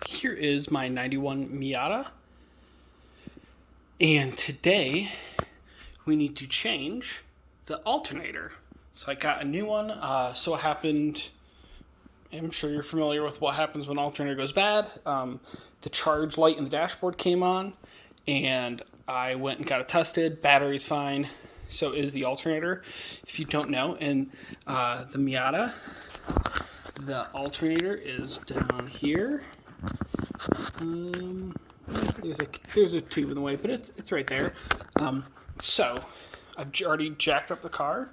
Here is my 91 Miata, and today we need to change the alternator. So I got a new one. So it happened, I'm sure you're familiar with what happens when alternator goes bad. The charge light in the dashboard came on, and I went and got it tested. Battery's fine. So is the alternator. If you don't know, in the Miata, the alternator is down here. There's a tube in the way, but it's right there. So I've already jacked up the car,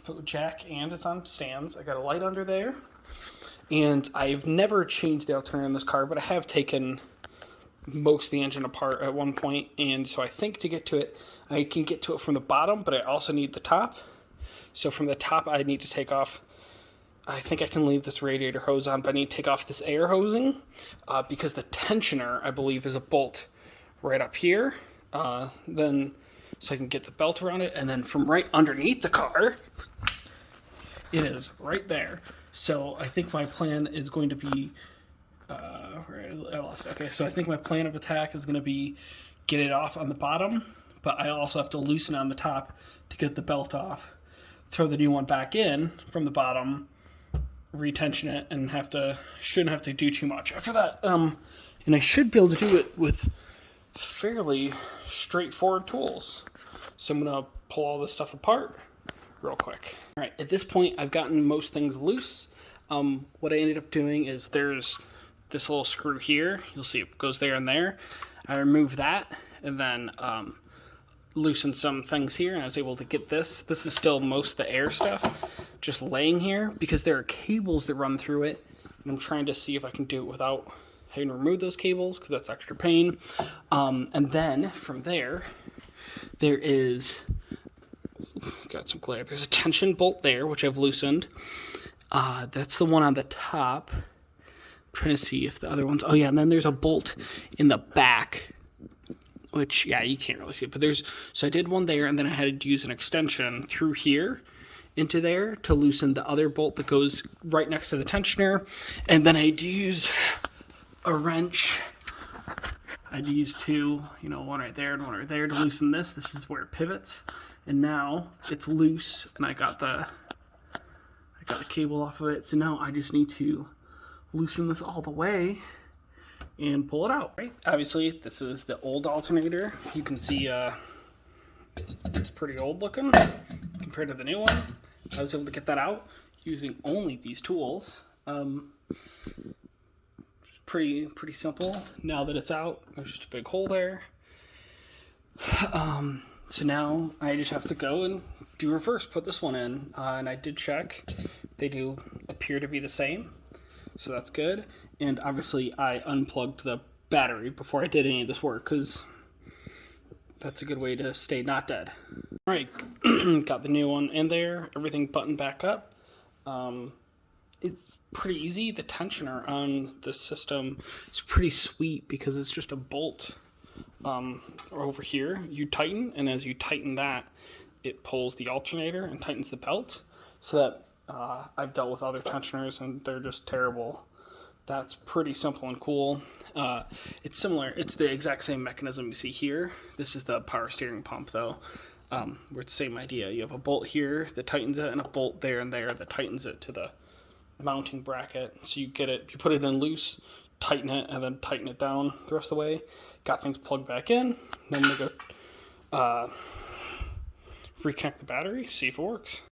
put the jack, and it's on stands. I got a light under there, and I've never changed the alternator in this car, but I have taken most of the engine apart at one point, and so I think to get to it, I can get to it from the bottom, but I also need the top. So from the top, I need to take off. I think I can leave this radiator hose on, but I need to take off this air hosing because the tensioner, I believe, is a bolt right up here. Then, so I can get the belt around it, and then from right underneath the car, it is right there. So I think my plan is going to be, okay, so I think my plan of attack is going to be get it off on the bottom, but I also have to loosen on the top to get the belt off, throw the new one back in from the bottom, retension it, and shouldn't have to do too much after that. And I should be able to do it with fairly straightforward tools. So I'm gonna pull all this stuff apart real quick. All right, at this point, I've gotten most things loose. What I ended up doing is there's this little screw here. You'll see it goes there and there. I removed that and then loosened some things here, and I was able to get this. This is still most of the air stuff just laying here because there are cables that run through it, and I'm trying to see if I can do it without having to remove those cables because that's extra pain. And then from there is, got some glare, there's a tension bolt there which I've loosened. That's the one on the top. I'm trying to see if the other ones, oh yeah, and then there's a bolt in the back, which, yeah, you can't really see it, but so I did one there, and then I had to use an extension through here into there to loosen the other bolt that goes right next to the tensioner, and then I'd use a wrench. I'd use two, one right there and one right there to loosen this. This is where it pivots, and now it's loose, and I got the cable off of it, so now I just need to loosen this all the way and pull it out. Right? Obviously, this is the old alternator. You can see it's pretty old looking compared to the new one. I was able to get that out using only these tools. Pretty simple. Now that it's out, there's just a big hole there. So now I just have to go and do reverse, put this one in, and I did check. They do appear to be the same, so that's good. And obviously I unplugged the battery before I did any of this work because that's a good way to stay not dead. All right, got the new one in there, everything buttoned back up. It's pretty easy. The tensioner on this system is pretty sweet because it's just a bolt over here. You tighten, and as you tighten that, it pulls the alternator and tightens the belt. So that I've dealt with other tensioners, and they're just terrible. That's pretty simple and cool. It's similar. It's the exact same mechanism you see here. This is the power steering pump, though. Where it's the same idea. You have a bolt here that tightens it, and a bolt there and there that tightens it to the mounting bracket. So you put it in loose, tighten it, and then tighten it down the rest of the way. Got things plugged back in. Then I'm gonna go reconnect the battery, see if it works.